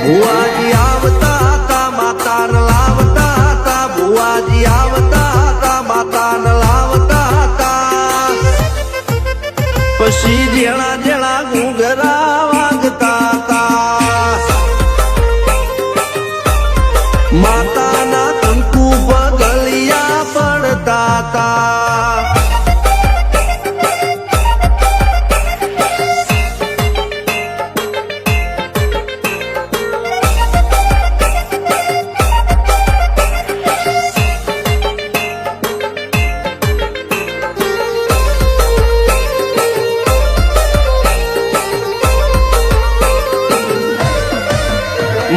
ભુવાજી આવતા હતા માતા લાવતા હતા, ભુવાજી આવતા હતા માતા લાવતા હતા. પછી જેણા જેણા ઘૂંઘરા વાગતા હતા, માતાના કંકુ પગલિયા પડતા હતા.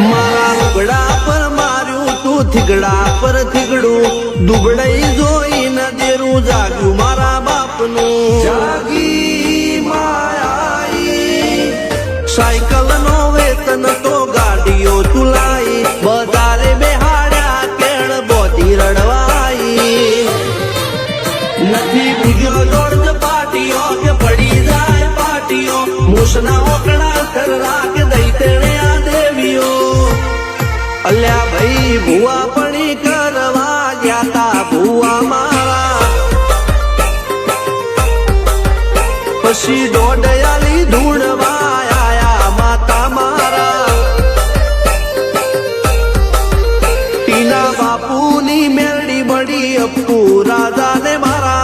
મારા લુગડા પર માર્યું તું થીગડા પર થીગડું, દુબળાઈ જોઈને દેરું જાગ્યું મારા બાપનું. જાગી માયાઈ સાયકલ નો વેતન તો ગાડીઓ ચુલાઈ, બજારે બેહાડ્યા કેળ બોધી રડવાઈ. નથી ભૂગ્યો જોડજ પાટીઓ કે પડી જાય પાટીઓ, મૂસના ઓકડા કરના કે દઈ તેણે આ દેવીઓ. અલ્યા ભાઈ ભુવા પણી કરવા ગયા તા ભુવા મારા, પછી દોડયાલી ધૂળવા આયા માતા મારા. ટીના બાપુની મેરડી મળી અપ્પુ રાજાને મારા.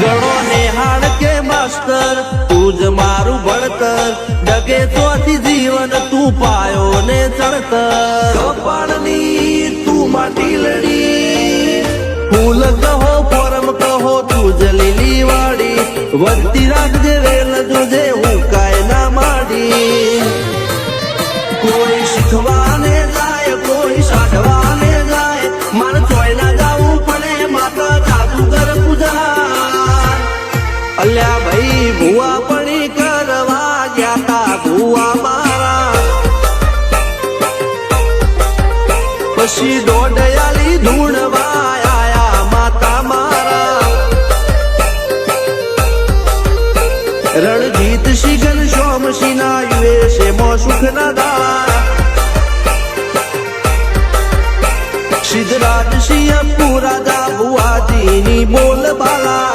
ગણો નેહાળ કે માસ્તર તું જ મારું ભણતર, ડગે ચોથી જીવન તું પાયો ને ચણતર. કપાળની તું માટી લડી, ફૂલ કહો ફોરમ કહો તું જ લીલી વાડી, વધતી રાખજે વેલ જોજે હું કાય ના માડી. કોઈ શીખવાને જાય કોઈ સાધવાને જાય, મારે ચોય ના જાવું પડે માતા જાદુગર પૂજા. અલ્યા ભાઈ ભુવા પણી કરવા ગયા તા ભુવા મારા, પછી દોડયાલી ધૂળવા આયા માતા મારા. રણજીત સિંહ સોમસિંહ ના યુએસે મો સુખ ના દાળા, સિદ્ધરાજ સિંહ પુરાદા ભુવાજીની બોલ બાલા.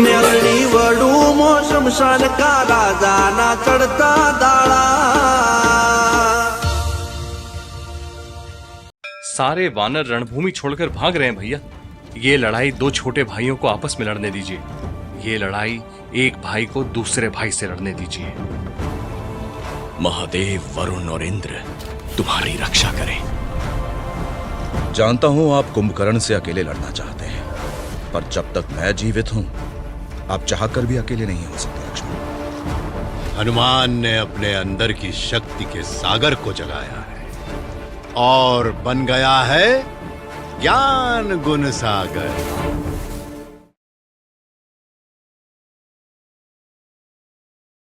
મેલની વડું મોસમ શાન કા રાજાના ચડતા દાળા. सारे वानर रणभूमि छोड़कर भाग रहे हैं भैया। ये लड़ाई दो छोटे भाइयों को आपस में लड़ने दीजिए, ये लड़ाई एक भाई को दूसरे भाई से लड़ने दीजिए। महादेव, वरुण और इंद्र तुम्हारी रक्षा करें। जानता हूं आप कुंभकर्ण से अकेले लड़ना चाहते हैं, पर जब तक मैं जीवित हूं आप चाहकर भी अकेले नहीं हो सकते लक्ष्मण। हनुमान ने अपने अंदर की शक्ति के सागर को जगाया है और बन गया है ज्ञान गुण सागर।